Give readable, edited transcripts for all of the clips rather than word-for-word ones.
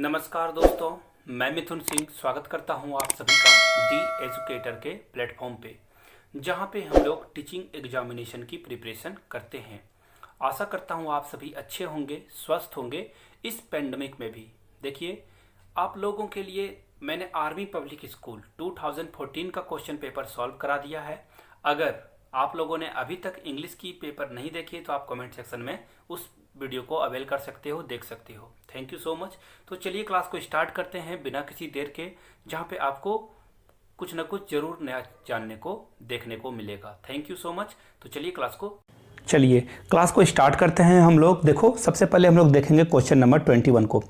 नमस्कार दोस्तों, मैं मिथुन सिंह स्वागत करता हूं आप सभी का दी एजुकेटर के प्लेटफॉर्म पे, जहां पे हम लोग टीचिंग एग्जामिनेशन की प्रिपरेशन करते हैं। आशा करता हूं आप सभी अच्छे होंगे, स्वस्थ होंगे इस पेंडेमिक में भी। देखिए, आप लोगों के लिए मैंने आर्मी पब्लिक स्कूल 2014 का क्वेश्चन पेपर सॉल्व करा दिया है। अगर आप लोगों ने अभी तक इंग्लिश की पेपर नहीं देखी है तो आप कमेंट सेक्शन में उस वीडियो को अवेल कर सकते हो, देख सकते हो। Thank you so much. तो चलिए क्लास को स्टार्ट करते हैं बिना किसी देर के, जहाँ पे आपको कुछ ना कुछ जरूर नया जानने को देखने को मिलेगा। Thank you so much. तो चलिए क्लास को स्टार्ट करते हैं हम लोग। देखो, सबसे पहले हम लोग देखेंगे क्वेश्चन नंबर 21 को।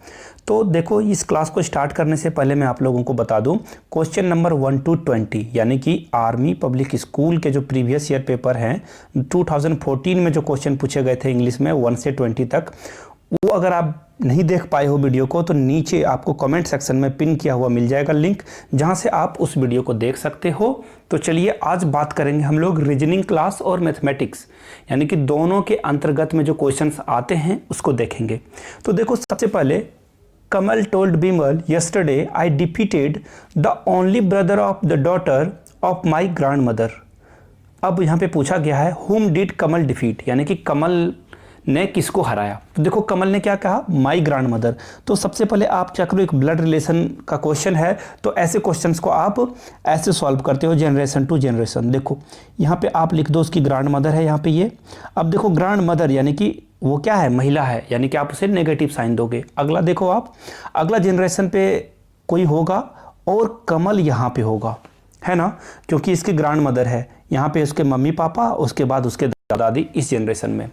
तो देखो, इस क्लास को स्टार्ट करने से पहले मैं आप लोगों को बता दूं, क्वेश्चन नंबर 1 to 20 यानी कि आर्मी पब्लिक स्कूल के जो प्रीवियस ईयर पेपर हैं 2014 में जो क्वेश्चन पूछे गए थे इंग्लिश में 1 से 20 तक, वो अगर आप नहीं देख पाए हो वीडियो को तो नीचे आपको कमेंट सेक्शन में पिन किया हुआ मिल जाएगा लिंक, जहां से आप उस वीडियो को देख सकते हो। तो चलिए आज बात करेंगे हम लोग रीजनिंग क्लास और मैथमेटिक्स, यानी कि दोनों के अंतर्गत में जो क्वेश्चंस आते हैं उसको देखेंगे। तो देखो, सबसे पहले Kamal told Bimal yesterday I defeated the only brother of the daughter of my grandmother. अब यहाँ पे पूछा गया है हुम डिड कमल डिफीट, यानी कि कमल ने किसको हराया। तो देखो, कमल ने क्या कहा, माई ग्रैंड मदर। तो सबसे पहले आप चेक करो, एक ब्लड रिलेशन का क्वेश्चन है, तो ऐसे क्वेश्चंस को आप ऐसे सॉल्व करते हो जनरेशन टू जनरेशन। देखो यहाँ पे आप लिख दो उसकी ग्रैंड मदर है यहाँ पे ये। अब देखो ग्रैंड मदर यानी कि वो क्या है, महिला है, यानी कि आप उसे नेगेटिव साइन दोगे। अगला देखो, आप अगला जनरेशन पे कोई होगा और कमल यहाँ पे होगा, है ना, क्योंकि इसकी ग्रैंड मदर है। यहाँ पे उसके मम्मी पापा, उसके बाद उसके दादा दादी इस जनरेशन में,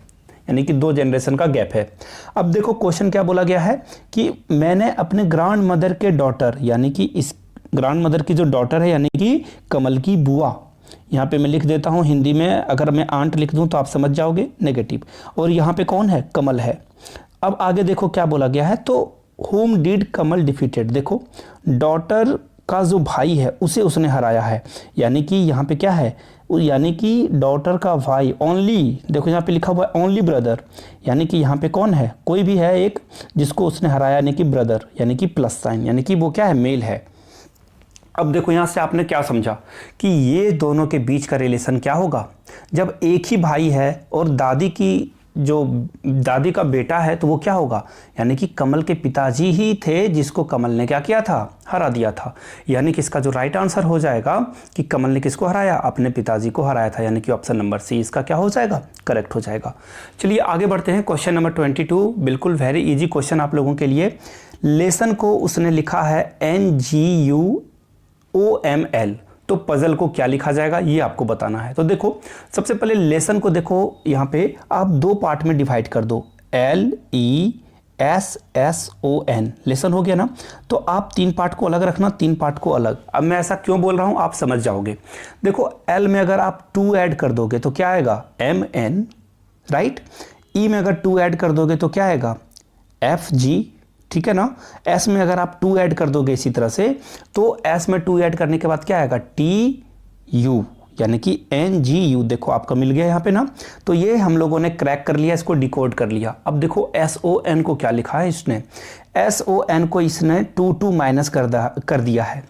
यानी कि 2 जनरेशन का गैप है। अब देखो क्वेश्चन क्या बोला गया है कि मैंने अपने ग्रैंड मदर के डॉटर, यानी कि इस ग्रैंड मदर की जो डॉटर है यानी कि कमल की बुआ, यहाँ पे मैं लिख देता हूँ हिंदी में, अगर मैं आंट लिख दूँ तो आप समझ जाओगे, नेगेटिव। और यहाँ पे कौन है, कमल है। अब आगे देखो क्या बोला गया है, तो होम डिड कमल डिफीटेड। देखो, डॉटर का जो भाई है उसे उसने हराया है, यानी कि यहाँ पे क्या है, यानी कि डॉटर का भाई ओनली, देखो यहाँ पे लिखा हुआ है ओनली ब्रदर, यानी कि यहाँ पे कौन है, कोई भी है एक जिसको उसने हराया, यानी कि ब्रदर, यानी कि प्लस साइन, यानी कि वो क्या है, मेल है। अब देखो यहाँ से आपने क्या समझा कि ये दोनों के बीच का रिलेशन क्या होगा, जब एक ही भाई है और दादी का बेटा है तो वो क्या होगा, यानी कि कमल के पिताजी ही थे जिसको कमल ने क्या किया था, हरा दिया था। यानी कि इसका जो राइट आंसर हो जाएगा कि कमल ने किसको हराया, अपने पिताजी को हराया था, यानी कि ऑप्शन नंबर सी इसका क्या हो जाएगा, करेक्ट हो जाएगा। चलिए आगे बढ़ते हैं, क्वेश्चन नंबर 22, बिल्कुल वेरी इजी क्वेश्चन आप लोगों के लिए। लेसन को उसने लिखा है NGUOML, तो पजल को क्या लिखा जाएगा ये आपको बताना है। तो देखो, सबसे पहले लेसन को देखो, यहाँ पे आप 2 पार्ट में डिवाइड कर दो, LESSON, लेसन हो गया ना। तो आप 3 पार्ट को अलग रखना, 3 पार्ट को अलग। अब मैं ऐसा क्यों बोल रहा हूं आप समझ जाओगे। देखो, L में अगर आप 2 ऐड कर दोगे तो क्या आएगा, MN, राइट। E में अगर 2 ऐड कर दोगे तो क्या आएगा, FG, ठीक है ना। S में अगर आप 2 ऐड कर दोगे इसी तरह से, तो S में 2 ऐड करने के बाद क्या आएगा, TU, यानी कि NGU। देखो आपका मिल गया यहाँ पे ना। तो ये हम लोगों ने क्रैक कर लिया, इसको डिकोड कर लिया। अब देखो SON को क्या लिखा है इसने, SON को इसने 2 माइनस कर दिया है,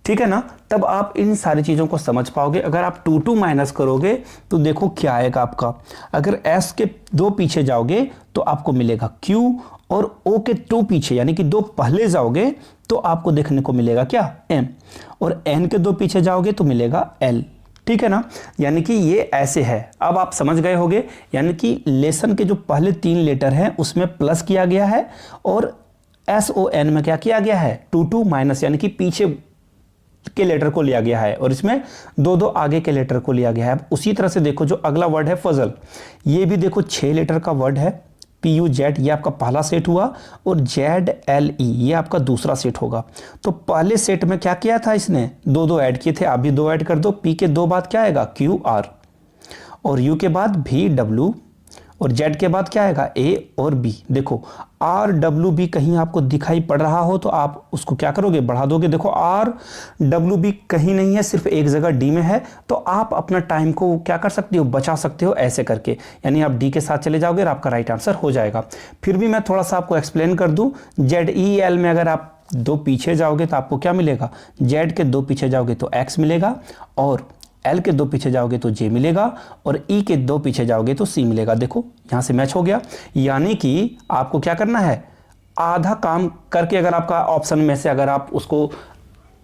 ठीक है ना। तब आप इन सारी चीज़ों को समझ पाओगे। अगर आप 2 माइनस करोगे तो देखो क्या आएगा आपका, अगर S के 2 पीछे जाओगे तो आपको मिलेगा Q, और O के 2 पीछे यानी कि 2 पहले जाओगे तो आपको देखने को मिलेगा क्या, M, और N के 2 पीछे जाओगे तो मिलेगा L, ठीक है ना। यानी कि ये ऐसे है। अब आप समझ गए होंगे, यानी कि लेसन के जो पहले 3 लेटर हैं उसमें प्लस किया गया है, और SON में क्या किया गया है, 2 माइनस, यानी कि पीछे के लेटर को लिया गया है, और इसमें 2 आगे के लेटर को लिया गया है। अब उसी तरह से देखो, जो अगला वर्ड है फजल, ये भी देखो 6 लेटर का वर्ड है, PUZ ये आपका पहला सेट हुआ, और ZLE ये आपका दूसरा सेट होगा। तो पहले सेट में क्या किया था इसने, 2 ऐड किए थे, आप भी 2 ऐड कर दो। P के 2 बाद क्या आएगा, QR, और U के बाद VW, और जेड के बाद क्या आएगा, ए और बी। देखो आर डब्ल्यू बी कहीं आपको दिखाई पड़ रहा हो तो आप उसको क्या करोगे, बढ़ा दोगे। देखो आर डब्ल्यू बी कहीं नहीं है, सिर्फ एक जगह डी में है, तो आप अपना टाइम को क्या कर सकते हो, बचा सकते हो ऐसे करके, यानी आप डी के साथ चले जाओगे और आपका राइट आंसर हो जाएगा। फिर भी मैं थोड़ा सा आपको एक्सप्लेन कर दूं, जेड ई एल में अगर आप दो पीछे जाओगे तो आपको क्या मिलेगा, जेड के दो पीछे जाओगे तो एक्स मिलेगा, और एल के दो पीछे जाओगे तो जे मिलेगा, और ई के दो पीछे जाओगे तो सी मिलेगा। देखो यहां से मैच हो गया, यानी कि आपको क्या करना है, आधा काम करके अगर आपका ऑप्शन में से अगर आप उसको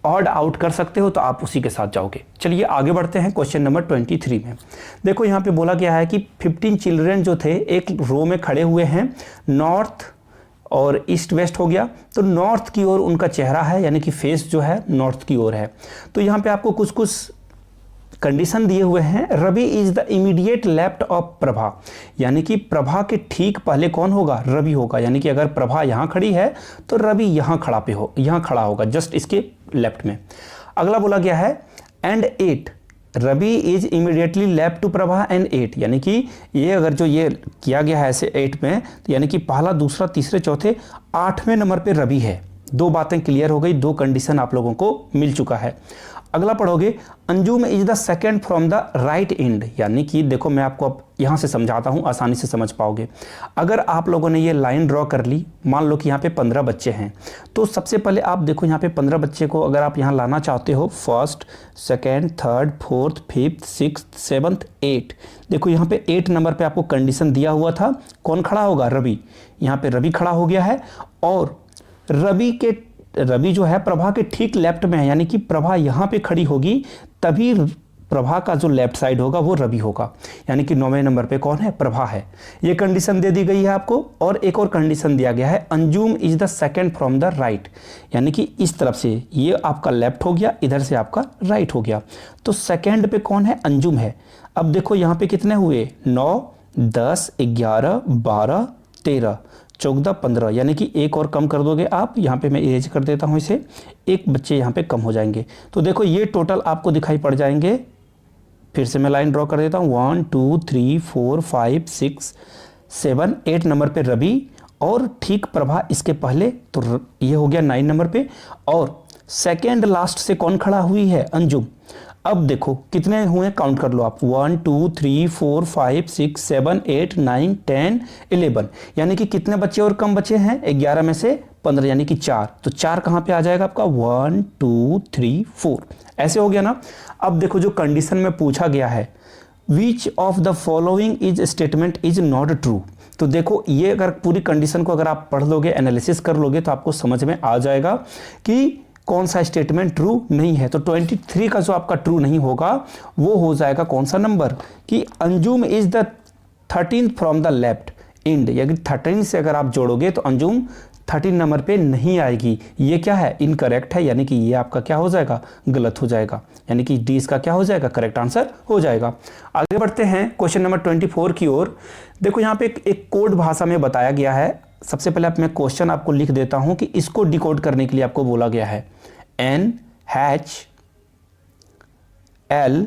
ऑड आउट कर सकते हो तो आप उसी के साथ जाओगे। चलिए आगे बढ़ते हैं क्वेश्चन नंबर 23 में। देखो यहाँ पे बोला गया है कि 15 चिल्ड्रन जो थे एक रो में खड़े हुए हैं, नॉर्थ और ईस्ट वेस्ट हो गया, तो नॉर्थ की ओर उनका चेहरा है, यानी कि फेस जो है नॉर्थ की ओर है। तो यहाँ पे आपको कुछ कुछ कंडीशन दिए हुए हैं। Ravi is the immediate left of Prabha, यानी कि प्रभा के ठीक पहले कौन होगा, रवि होगा, यानी कि अगर प्रभा यहां खड़ी है तो रवि यहां खड़ा होगा, जस्ट इसके लेफ्ट में। अगला बोला गया है and 8, Ravi is immediately left to Prabha and 8, यानी कि ये अगर जो ये किया गया है ऐसे 8 में, तो यानी कि पहला दूसरा तीसरे चौथे 8वें नंबर पे रवि है। दो बातें क्लियर हो गई, दो कंडीशन आप लोगों को मिल चुका है। अगला पढ़ोगे Anjum is the second from the right and, यानी कि देखो मैं आपको अब यहां से समझाता हूं, आसानी से समझ पाओगे। अगर आप लोगों ने ये लाइन ड्रॉ कर ली, मान लो कि यहाँ पे 15 बच्चे हैं, तो सबसे पहले आप देखो यहाँ पे 15 बच्चे को अगर आप यहाँ लाना चाहते हो, first second third fourth fifth sixth seventh 8, देखो यहाँ पे 8 नंबर पे आपको कंडीशन दिया हुआ था, कौन खड़ा होगा, रवि। यहाँ पे रवि खड़ा हो गया है, और रवि जो है प्रभा के ठीक लेफ्ट में है, यानी कि प्रभा यहां पे खड़ी होगी, तभी प्रभा का जो लेफ्ट साइड होगा वो रवि होगा, यानी कि 9वें नंबर पे कौन है, प्रभा है। ये कंडीशन दे दी गई है आपको। और एक और कंडीशन दिया गया है Anjum is the second from the right, यानी कि इस तरफ से ये आपका लेफ्ट हो गया, इधर से आपका राइट हो गया, तो सेकेंड पे कौन है, अंजुम है। अब देखो यहाँ पे कितने हुए, 9 10 11 12 13 14 15, यानी कि एक और कम कर दोगे आप, यहाँ पे मैं इरेज कर देता हूँ इसे, एक बच्चे यहाँ पे कम हो जाएंगे, तो देखो ये टोटल आपको दिखाई पड़ जाएंगे। फिर से मैं लाइन ड्रॉ कर देता हूँ, 1 2 3 4 5 6 7 8 नंबर पे रवि, और ठीक प्रभा इसके पहले, तो ये हो गया 9 नंबर पे, और सेकेंड लास्ट से कौन खड़ा हुई है, अंजुम। अब देखो कितने हुए, काउंट कर लो आप, 1 2 3 4 5 6 7 8 9 10 11, यानी कि कितने बच्चे और कम बचे हैं, 11 में से 15, यानी कि 4, तो 4 कहां पे आ जाएगा आपका, 1 2 3 4, ऐसे हो गया ना। अब देखो जो कंडीशन में पूछा गया है, which of the following is statement is not true, तो देखो ये अगर पूरी कंडीशन को अगर आप पढ़ लोगे, एनालिसिस कर लोगे, तो आपको समझ में आ जाएगा कि कौन सा स्टेटमेंट ट्रू नहीं है। तो 23 का जो आपका ट्रू नहीं होगा वो हो जाएगा कौन सा नंबर, कि Anjum is the 13th from the left and, यानी 13 से अगर आप जोड़ोगे तो अंजुम 13 नंबर पे नहीं आएगी। ये क्या है, इनकरेक्ट है, यानी कि ये आपका क्या हो जाएगा, गलत हो जाएगा, यानी कि डी इसका क्या हो जाएगा, करेक्ट आंसर हो जाएगा। आगे बढ़ते हैं क्वेश्चन नंबर 24 की ओर। देखो यहाँ पे एक कोड भाषा में बताया गया है। सबसे पहले मैं क्वेश्चन आपको लिख देता हूं कि इसको डिकोड करने के लिए आपको बोला गया है NH L,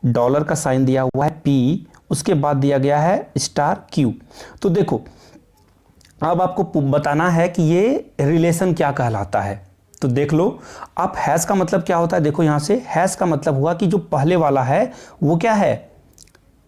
डॉलर का साइन दिया हुआ है P, उसके बाद दिया गया है स्टार Q। तो देखो अब आपको बताना है कि ये रिलेशन क्या कहलाता है, तो देख लो आप। हैश का मतलब क्या होता है, देखो यहां से हैश का मतलब हुआ कि जो पहले वाला है वो क्या है,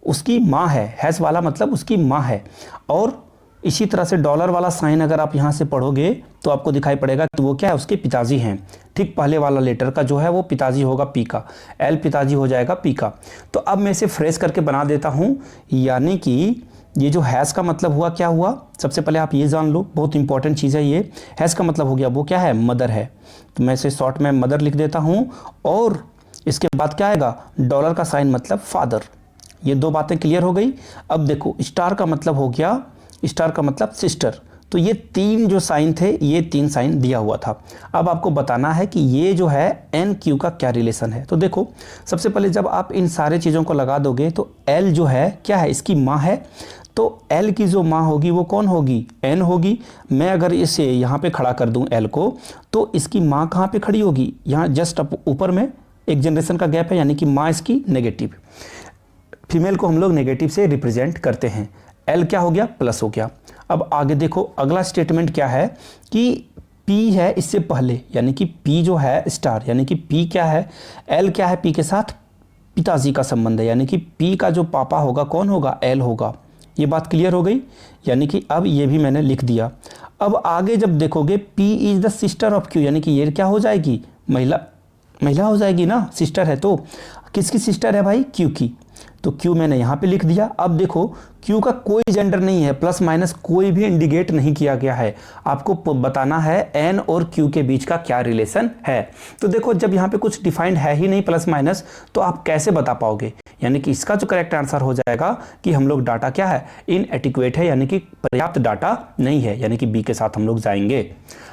उसकी माँ है, हैश वाला मतलब उसकी माँ है। और इसी तरह से डॉलर वाला साइन अगर आप यहाँ से पढ़ोगे तो आपको दिखाई पड़ेगा कि वो क्या है, उसके पिताजी हैं। ठीक पहले वाला लेटर का जो है वो पिताजी होगा पी का, एल पिताजी हो जाएगा पी का। तो अब मैं इसे फ्रेश करके बना देता हूँ, यानी कि ये जो हैश का मतलब हुआ क्या हुआ, सबसे पहले आप ये जान लो, बहुत इंपॉर्टेंट चीज़ है ये। हैश का मतलब हो गया वो क्या है, मदर है, तो मैं इसे शॉर्ट में मदर लिख देता हूँ। और इसके बाद क्या आएगा, डॉलर का साइन मतलब फादर। ये दो बातें क्लियर हो गई। अब देखो स्टार का मतलब हो गया, स्टार का मतलब सिस्टर। तो ये तीन जो साइन थे, ये 3 साइन दिया हुआ था। अब आपको बताना है कि ये जो है एन क्यू का क्या रिलेशन है। तो देखो सबसे पहले जब आप इन सारे चीज़ों को लगा दोगे तो एल जो है क्या है, इसकी माँ है, तो एल की जो माँ होगी वो कौन होगी, एन होगी। मैं अगर इसे यहाँ पे खड़ा कर दूँ एल को, तो इसकी माँ कहाँ पे खड़ी होगी, यहाँ जस्ट ऊपर में एक जनरेशन का गैप है, यानी कि माँ इसकी नेगेटिव। फीमेल को हम लोग नेगेटिव से रिप्रेजेंट करते हैं। L क्या हो गया, प्लस हो गया। अब आगे देखो अगला स्टेटमेंट क्या है कि P है इससे पहले, यानी कि P जो है स्टार, यानी कि P क्या है, L क्या है, P के साथ पिताजी का संबंध है, यानी कि P का जो पापा होगा कौन होगा, L होगा। ये बात क्लियर हो गई, यानी कि अब ये भी मैंने लिख दिया। अब आगे जब देखोगे P is the sister of Q, यानी कि ये क्या हो जाएगी, महिला हो जाएगी ना, सिस्टर है तो किसकी सिस्टर है भाई, Q की। तो Q मैंने यहाँ पे लिख दिया। अब देखो Q का कोई जेंडर नहीं है, प्लस माइनस कोई भी इंडिकेट नहीं किया गया है, आपको बताना है N और Q के बीच का क्या रिलेशन है। तो देखो जब यहाँ पे कुछ डिफाइंड है ही नहीं प्लस माइनस, तो आप कैसे बता पाओगे, यानी कि इसका जो करेक्ट आंसर हो जाएगा कि हम लोग डाटा क्या है, इनएडिक्वेट है, यानी कि पर्याप्त डाटा नहीं है, यानी कि बी के साथ हम लोग जाएंगे।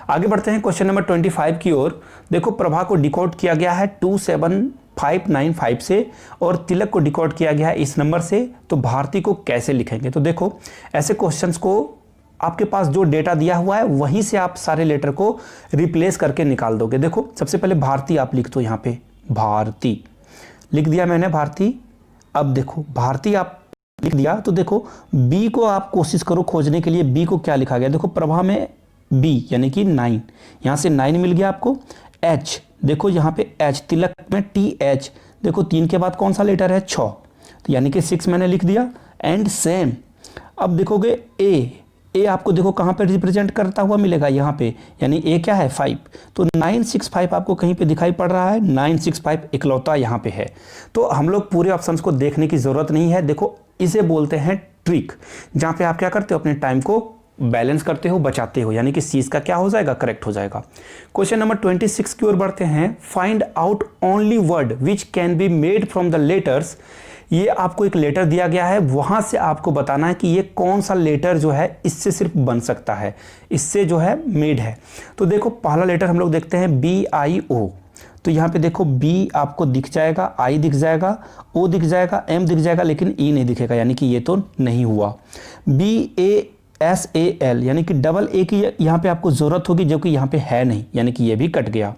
आगे बढ़ते हैं क्वेश्चन नंबर 25 की ओर। देखो प्रभा को डिकोड किया गया है 27595 से और तिलक को डिकोड किया गया है इस नंबर से, तो भारती को कैसे लिखेंगे। तो देखो ऐसे क्वेश्चंस को आपके पास जो डेटा दिया हुआ है वहीं से आप सारे लेटर को रिप्लेस करके निकाल दोगे। देखो सबसे पहले भारती आप लिख दो, यहाँ पे भारती लिख दिया मैंने, भारती। अब देखो भारती आप लिख दिया, तो देखो बी को आप कोशिश करो खोजने के लिए, बी को क्या लिखा गया, देखो प्रभा में बी यानी कि 9, यहाँ से 9 मिल गया आपको। एच देखो यहाँ पे एच, तिलक में TH, देखो 3 के बाद कौन सा लेटर है, 6, तो यानी कि 6 मैंने लिख दिया। एंड सेम अब देखोगे ए आपको देखो कहाँ पे रिप्रेजेंट करता हुआ मिलेगा, यहाँ पे, यानी ए क्या है 5, तो 965 आपको कहीं पे दिखाई पड़ रहा है, 965 इकलौता यहाँ पे है। तो हम लोग पूरे ऑप्शंस को देखने की ज़रूरत नहीं है। देखो इसे बोलते हैं ट्रिक, जहाँ पे आप क्या करते हो, अपने टाइम को बैलेंस करते हो, बचाते हो, यानी कि चीज़ का क्या हो जाएगा, करेक्ट हो जाएगा। क्वेश्चन नंबर 26 की ओर बढ़ते हैं। Find out only word which can be made from the letters. ये आपको एक लेटर दिया गया है, वहां से आपको बताना है कि ये कौन सा लेटर जो है इससे सिर्फ बन सकता है, इससे जो है मेड है। तो देखो पहला लेटर हम लोग देखते हैं BIO, तो यहाँ पे देखो B आपको दिख जाएगा, I दिख जाएगा, O दिख जाएगा, M दिख जाएगा, लेकिन E नहीं दिखेगा, यानी कि ये तो नहीं हुआ। BASAL यानी कि डबल ए की यहाँ पे आपको ज़रूरत होगी, जो कि यहाँ पे है नहीं, यानी कि ये भी कट गया।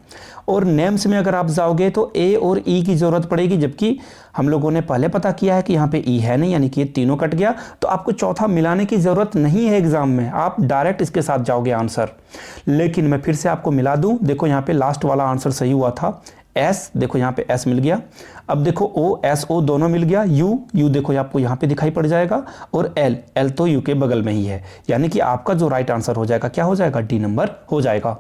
और नेम्स में अगर आप जाओगे तो A और E की ज़रूरत पड़ेगी, जबकि हम लोगों ने पहले पता किया है कि यहाँ पे E है नहीं, यानी कि ये तीनों कट गया। तो आपको चौथा मिलाने की ज़रूरत नहीं है एग्जाम में, आप डायरेक्ट इसके साथ जाओगे आंसर। लेकिन मैं फिर से आपको मिला दूँ, देखो यहाँ पे लास्ट वाला आंसर सही हुआ था। S देखो यहाँ पे S मिल गया। अब देखो OSO दोनों मिल गया। U देखो आपको यहाँ पे दिखाई पड़ जाएगा, और L तो U के बगल में ही है, यानी कि आपका जो राइट आंसर हो जाएगा क्या हो जाएगा, D नंबर हो जाएगा।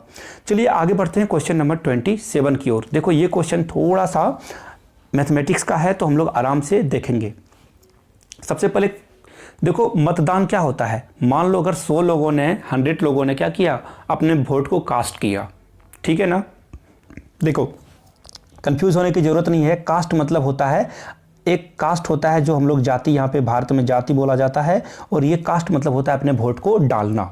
चलिए आगे बढ़ते हैं क्वेश्चन नंबर 27 की ओर। देखो ये क्वेश्चन थोड़ा सा मैथमेटिक्स का है, तो हम लोग आराम से देखेंगे। सबसे पहले देखो मतदान क्या होता है, मान लो अगर 100 लोगों ने 100 लोगों ने क्या किया, अपने वोट को कास्ट किया, ठीक है ना। देखो कंफ्यूज होने की ज़रूरत नहीं है। कास्ट मतलब होता है, एक कास्ट होता है जो हम लोग जाति, यहाँ पे भारत में जाति बोला जाता है, और ये कास्ट मतलब होता है अपने वोट को डालना।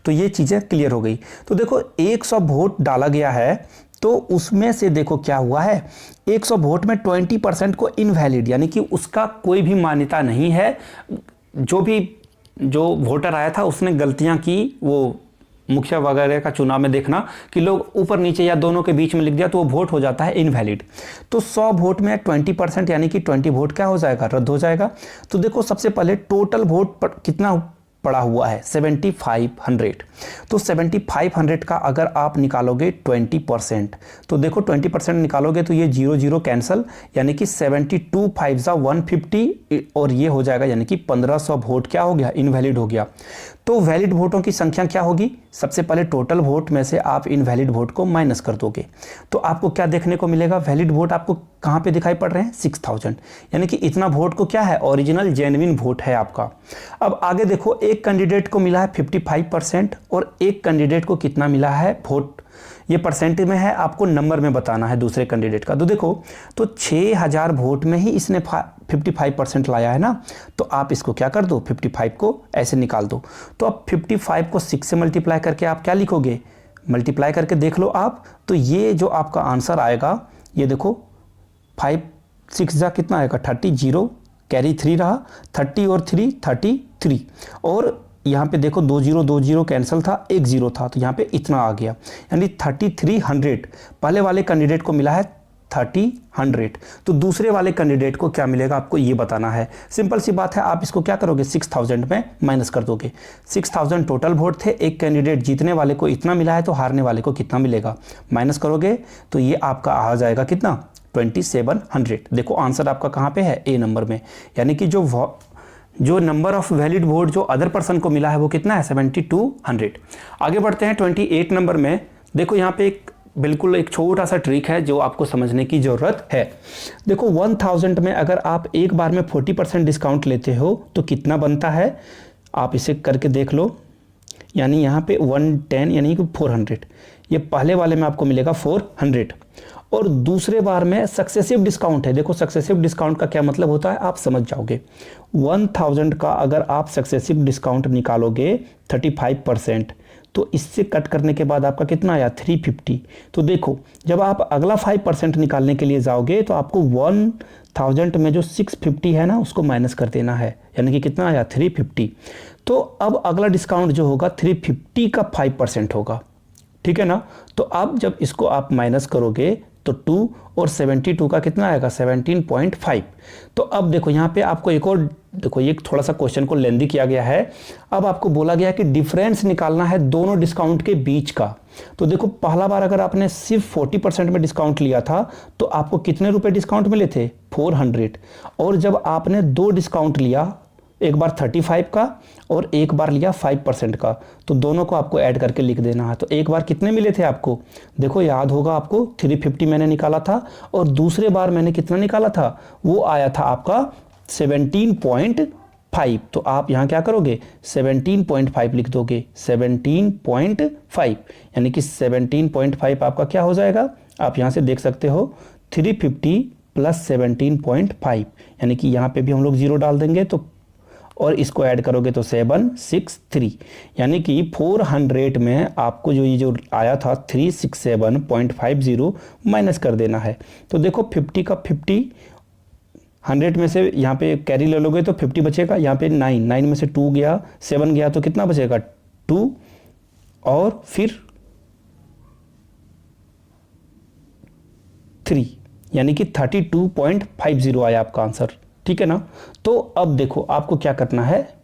तो ये चीज़ें क्लियर हो गई। तो देखो 100 वोट डाला गया है, तो उसमें से देखो क्या हुआ है, 100 वोट में 20% को इनवैलिड, यानी कि उसका कोई भी मान्यता नहीं है। जो वोटर आया था उसने गलतियाँ की, वो मुखिया वगैरह का चुनाव में देखना कि लोग ऊपर नीचे या दोनों के बीच में लिख दिया, तो वो वोट हो जाता है इनवैलिड। तो 100 वोट में 20% यानी कि 20 वोट क्या हो जाएगा, रद्द हो जाएगा। तो देखो सबसे पहले टोटल वोट कितना पड़ा हुआ है, 7500। तो 7500 का अगर आप निकालोगे 20%, तो देखो 20% निकालोगे तो ये 0 कैंसिल, यानी कि 72 5 150, और ये हो जाएगा, यानी कि 1500 वोट क्या हो गया, इनवैलिड हो गया। तो वैलिड वोटों की संख्या क्या होगी, सबसे पहले टोटल वोट में से आप इनवैलिड वोट को माइनस कर दोगे, तो आपको क्या देखने को मिलेगा, वैलिड वोट आपको कहाँ पे दिखाई पड़ रहे हैं, 6000, यानी कि इतना वोट को क्या है, ओरिजिनल जेन्युइन वोट है आपका। अब आगे देखो एक कैंडिडेट को मिला है 55% और एक कैंडिडेट को कितना मिला है वोट, ये परसेंट में है, आपको नंबर में बताना है दूसरे कैंडिडेट का। तो देखो तो 6000 वोट में ही इसने 55% लाया है ना, तो आप इसको क्या कर दो, 55 को ऐसे निकाल दो। तो अब 55 को 6 से मल्टीप्लाई करके आप क्या लिखोगे, मल्टीप्लाई करके देख लो आप, तो ये जो आपका आंसर आएगा, ये देखो 5 6 जा कितना आएगा, 30, 0 कैरी 3 रहा, 30 और 3 33, और यहाँ पे देखो 20 कैंसिल था, 1 0 था, तो यहाँ पे इतना आ गया, यानी 3300 पहले वाले कैंडिडेट को मिला है 30 100। तो दूसरे वाले कैंडिडेट को क्या मिलेगा आपको ये बताना है। सिंपल सी बात है, आप इसको क्या करोगे 6000 में माइनस कर दोगे। 6000 टोटल वोट थे, एक कैंडिडेट जीतने वाले को इतना मिला है, तो हारने वाले को कितना मिलेगा माइनस करोगे तो ये आपका आ जाएगा कितना 2700। देखो आंसर आपका कहाँ पे है, ए नंबर में। यानी कि जो नंबर ऑफ वैलिड वोट जो अदर पर्सन को मिला है वो कितना है 7200। आगे बढ़ते हैं 28 नंबर में। देखो यहाँ पे बिल्कुल एक छोटा सा ट्रिक है जो आपको समझने की ज़रूरत है। देखो 1000 में अगर आप एक बार में 40% डिस्काउंट लेते हो तो कितना बनता है, आप इसे करके देख लो। यानी यहाँ पे 110 यानी कि 400, ये पहले वाले में आपको मिलेगा 400 और दूसरे बार में सक्सेसिव डिस्काउंट है। देखो सक्सेसिव डिस्काउंट का क्या मतलब होता है आप समझ जाओगे। 1000 का अगर आप सक्सेसिव डिस्काउंट निकालोगे 35%, तो इससे कट करने के बाद आपका कितना आया 350। तो देखो जब आप अगला 5% निकालने के लिए जाओगे तो आपको 1000 में जो 650 है ना उसको माइनस कर देना है, यानी कि कितना आया 350। तो अब अगला डिस्काउंट जो होगा 350 का 5% होगा, ठीक है ना। तो अब जब इसको आप माइनस करोगे तो 2 और 72 का कितना आएगा 17.5। तो अब देखो यहाँ पे आपको एक और देखो, ये थोड़ा सा क्वेश्चन को लेंदी किया गया है। अब आपको बोला गया कि डिफरेंस निकालना है दोनों डिस्काउंट के बीच का। तो देखो पहला बार अगर आपने सिर्फ 40% में डिस्काउंट लिया था तो आपको कितने रुपए डिस्काउंट मिले थे 400। और जब आपने दो डिस्काउंट लिया, एक बार 35 का और एक बार लिया 5% का, तो दोनों को आपको ऐड करके लिख देना है। तो एक बार कितने मिले थे आपको, देखो याद होगा आपको 350 मैंने निकाला था और दूसरे बार मैंने कितना निकाला था, वो आया था आपका 17.5। तो आप यहाँ क्या करोगे 17.5 लिख दोगे, 17.5 यानी कि 17.5 आपका क्या हो जाएगा, आप यहाँ से देख सकते हो 350 प्लस 17.5, यानी कि यहाँ पे भी हम लोग 0 डाल देंगे तो, और इसको ऐड करोगे तो 763, यानी कि 400 में आपको जो ये जो आया था 367.50 माइनस कर देना है। तो देखो 50 का 50, 100 में से यहाँ पे कैरी ले लोगे तो 50 बचेगा, यहाँ पे 9 में से 2 गया, 7 गया तो कितना बचेगा 2 और फिर 3, यानी कि 32.50 आया आपका आंसर, ठीक है ना। तो अब देखो आपको क्या करना है,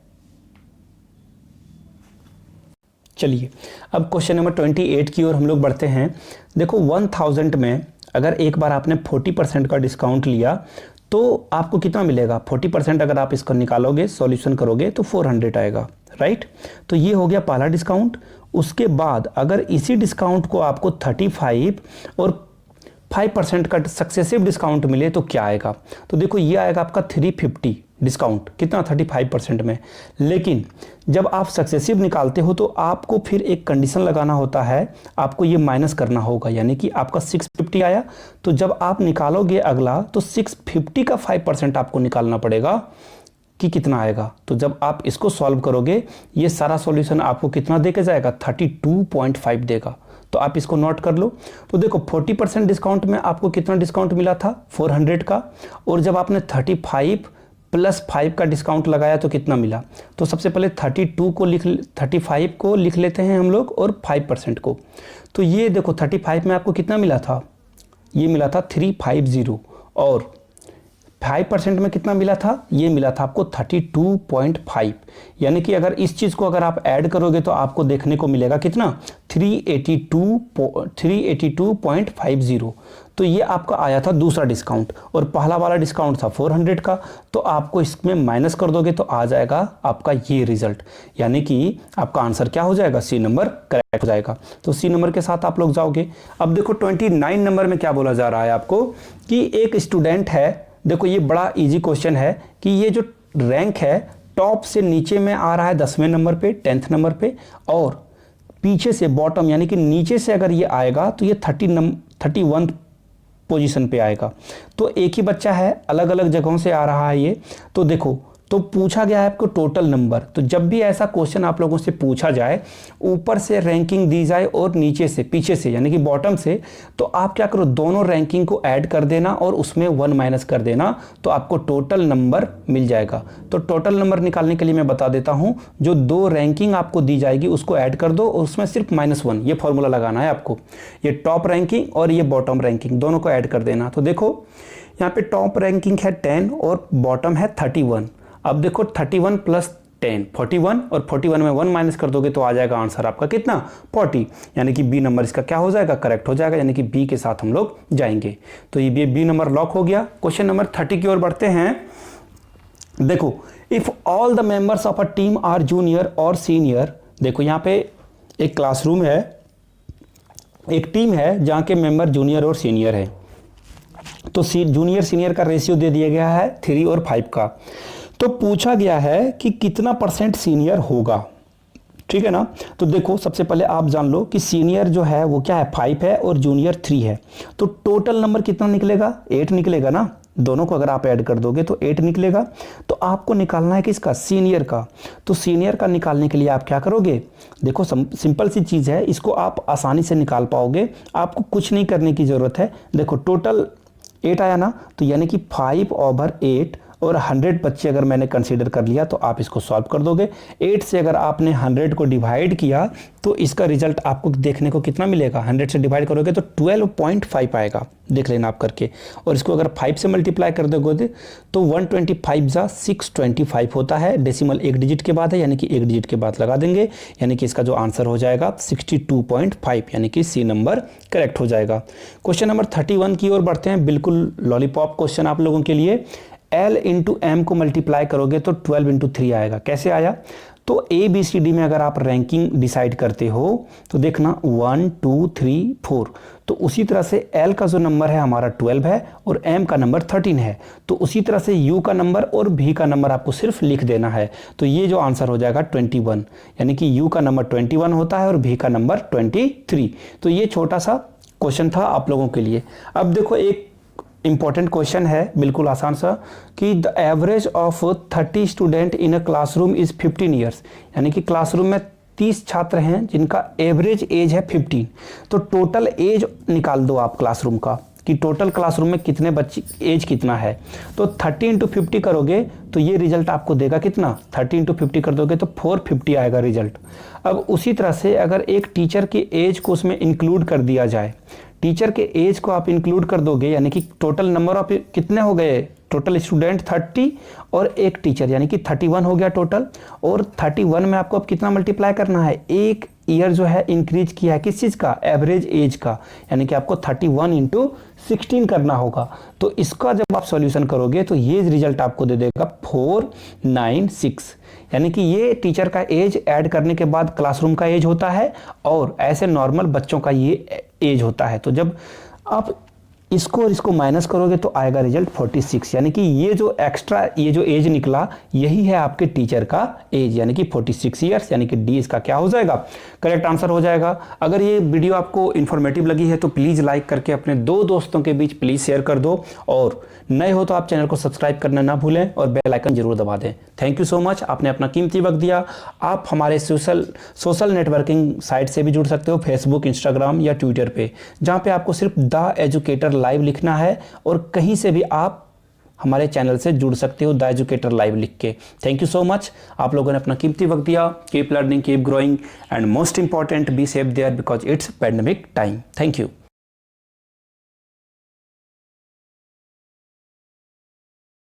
चलिए अब क्वेश्चन नंबर 28 की ओर हम लोग बढ़ते हैं। देखो 1000 में अगर एक बार आपने 40% का डिस्काउंट लिया तो आपको कितना मिलेगा, 40% अगर आप इसको निकालोगे सॉल्यूशन करोगे तो 400 आएगा, राइट। तो ये हो गया पहला डिस्काउंट। उसके बाद अगर इसी डिस्काउंट को आपको 35 और 5% का सक्सेसिव डिस्काउंट मिले तो क्या आएगा, तो देखो ये आएगा आपका 350 डिस्काउंट, कितना 35% में। लेकिन जब आप सक्सेसिव निकालते हो तो आपको फिर एक कंडीशन लगाना होता है, आपको ये माइनस करना होगा, यानी कि आपका 650 आया तो जब आप निकालोगे अगला तो 650 का 5% आपको निकालना पड़ेगा कि कितना आएगा। तो जब आप इसको सॉल्व करोगे ये सारा सॉल्यूशन आपको कितना देके जाएगा 32.5 देगा। तो आप इसको नोट कर लो। तो देखो 40% डिस्काउंट में आपको कितना डिस्काउंट मिला था 400 का, और जब आपने 35 प्लस 5 का डिस्काउंट लगाया तो कितना मिला। तो सबसे पहले 35 को लिख लेते हैं हम लोग और 5% को। तो ये देखो 35 में आपको कितना मिला था, ये मिला था 350 और 5% में कितना मिला था, ये मिला था आपको 32.5, यानी कि अगर इस चीज़ को अगर आप ऐड करोगे तो आपको देखने को मिलेगा कितना 382.50। तो ये आपका आया था दूसरा डिस्काउंट और पहला वाला डिस्काउंट था 400 का, तो आपको इसमें माइनस कर दोगे तो आ जाएगा आपका ये रिजल्ट, यानी कि आपका आंसर क्या हो जाएगा, सी नंबर करेक्ट हो जाएगा। तो सी नंबर के साथ आप लोग जाओगे। अब देखो 29 नंबर में क्या बोला जा रहा है आपको कि एक स्टूडेंट है, देखो ये बड़ा इजी क्वेश्चन है कि ये जो रैंक है टॉप से नीचे में आ रहा है 10वें नंबर पे, 10th नंबर पे, और पीछे से बॉटम यानी कि नीचे से अगर ये आएगा तो ये 31 पोजीशन पे आएगा। तो एक ही बच्चा है, अलग अलग जगहों से आ रहा है ये। तो देखो, तो पूछा गया है आपको टोटल नंबर। तो जब भी ऐसा क्वेश्चन आप लोगों से पूछा जाए, ऊपर से रैंकिंग दी जाए और नीचे से पीछे से यानी कि बॉटम से, तो आप क्या करो, दोनों रैंकिंग को ऐड कर देना और उसमें 1 माइनस कर देना, तो आपको टोटल नंबर मिल जाएगा। तो टोटल नंबर निकालने के लिए मैं बता देता हूं, जो दो रैंकिंग आपको दी जाएगी उसको ऐड कर दो और उसमें सिर्फ -1, ये फॉर्मूला लगाना है आपको। ये टॉप रैंकिंग और ये बॉटम रैंकिंग दोनों को ऐड कर देना। तो देखो यहाँ पे टॉप रैंकिंग है 10 और बॉटम है 31। अब देखो 31 प्लस 10 41 और 41 में 1 माइनस कर दोगे तो आ जाएगा आंसर आपका कितना 40, यानी कि बी नंबर इसका क्या हो जाएगा, करेक्ट हो जाएगा, यानी कि बी के साथ हम लोग जाएंगे। तो ये बी नंबर लॉक हो गया। क्वेश्चन नंबर 30 की ओर बढ़ते हैं। देखो, if all the members of a team are junior और सीनियर, देखो यहाँ पे एक क्लासरूम है, एक टीम है जहाँ के मेंबर जूनियर और सीनियर है। तो जूनियर सीनियर का रेशियो दे दिया गया है 3 और 5 का। तो पूछा गया है कि कितना % सीनियर होगा, ठीक है ना। तो देखो सबसे पहले आप जान लो कि सीनियर जो है वो क्या है 5 है और जूनियर 3 है। तो टोटल नंबर कितना निकलेगा, 8 निकलेगा ना। दोनों को अगर आप ऐड कर दोगे तो 8 निकलेगा। तो आपको निकालना है किसका, सीनियर का। तो सीनियर का निकालने के लिए आप क्या करोगे, देखो सिंपल सी चीज़ है, इसको आप आसानी से निकाल पाओगे, आपको कुछ नहीं करने की ज़रूरत है। देखो टोटल 8 आया ना, तो यानी कि 5/8 और 100 बच्चे अगर मैंने कंसीडर कर लिया तो आप इसको सॉल्व कर दोगे। 8 से अगर आपने 100 को डिवाइड किया तो इसका रिजल्ट आपको देखने को कितना मिलेगा, 100 से डिवाइड करोगे तो 12.5 आएगा, देख लेना आप करके। और इसको अगर 5 से मल्टीप्लाई कर दोगे तो 125 जा 625 होता है। डेसिमल एक डिजिट के बाद है, यानी कि एक डिजिट के बाद लगा देंगे, यानी कि इसका जो आंसर हो जाएगा 62.5, यानी कि सी नंबर करेक्ट हो जाएगा। क्वेश्चन नंबर 31 की ओर बढ़ते हैं। बिल्कुल लॉलीपॉप क्वेश्चन आप लोगों के लिए। L इंटू एम को मल्टीप्लाई करोगे तो 12 इंटू 3 आएगा। कैसे आया, तो ABCD में अगर आप रैंकिंग डिसाइड करते हो तो देखना 1 2 3 4, तो उसी तरह से L का जो नंबर है हमारा 12 है और M का नंबर 13 है। तो उसी तरह से U का नंबर और V का नंबर आपको सिर्फ लिख देना है। तो ये जो आंसर हो जाएगा 21, यानी कि U का नंबर 21 होता है और V का नंबर 23। तो ये छोटा सा क्वेश्चन था आप लोगों के लिए। अब देखो एक इंपॉर्टेंट क्वेश्चन है, बिल्कुल आसान सा, कि the average of 30 student in a classroom is 15 years, यानी कि क्लासरूम में 30 छात्र हैं जिनका एवरेज एज है 15। तो टोटल एज निकाल दो आप क्लासरूम का, कि टोटल क्लासरूम में कितने बच्चे एज कितना है। तो 30 इंटू 50 करोगे तो ये रिजल्ट आपको देगा कितना, 30 इंटू 50 कर दोगे तो 450 आएगा रिजल्ट। अब उसी तरह से अगर एक टीचर की एज को उसमें इंक्लूड कर दिया जाए, टीचर के एज को आप इंक्लूड कर दोगे, यानी कि टोटल नंबर ऑफ कितने हो गए, टोटल स्टूडेंट 30 और एक टीचर, यानी कि 31 हो गया टोटल। और 31 में आपको अब कितना मल्टीप्लाई करना है, एक ईयर जो है इंक्रीज किया है किस चीज़ का, एवरेज एज का, यानी कि आपको 31 इंटू 16 करना होगा। तो इसका जब आप सॉल्यूशन करोगे तो ये रिजल्ट आपको दे देगा 496, यानी कि ये टीचर का एज ऐड करने के बाद क्लासरूम का एज होता है और ऐसे नॉर्मल बच्चों का ये एज होता है। तो जब आप इसको और इसको माइनस करोगे तो आएगा रिजल्ट 46, यानी कि ये जो एक्स्ट्रा ये जो एज निकला यही है आपके टीचर का एज, यानी कि 46 ईयर्स, यानी कि डी इसका क्या हो जाएगा, करेक्ट आंसर हो जाएगा। अगर ये वीडियो आपको इन्फॉर्मेटिव लगी है तो प्लीज़ लाइक करके अपने 2 दोस्तों के बीच प्लीज़ शेयर कर दो, और नए हो तो आप चैनल को सब्सक्राइब करना ना भूलें और बेल आइकन जरूर दबा दें। थैंक यू सो मच, आपने अपना कीमती वक्त दिया। आप हमारे सोशल नेटवर्किंग साइट से भी जुड़ सकते हो, फेसबुक, इंस्टाग्राम या ट्विटर पे, जहाँ पे आपको सिर्फ द एजुकेटर लाइव लिखना है और कहीं से भी आप हमारे चैनल से जुड़ सकते हो, द एजुकेटर लाइव लिख के। थैंक यू सो मच, आप लोगों ने अपना कीमती वक्त दिया। Keep learning, keep growing and most important be safe there because it's pandemic time. Thank you.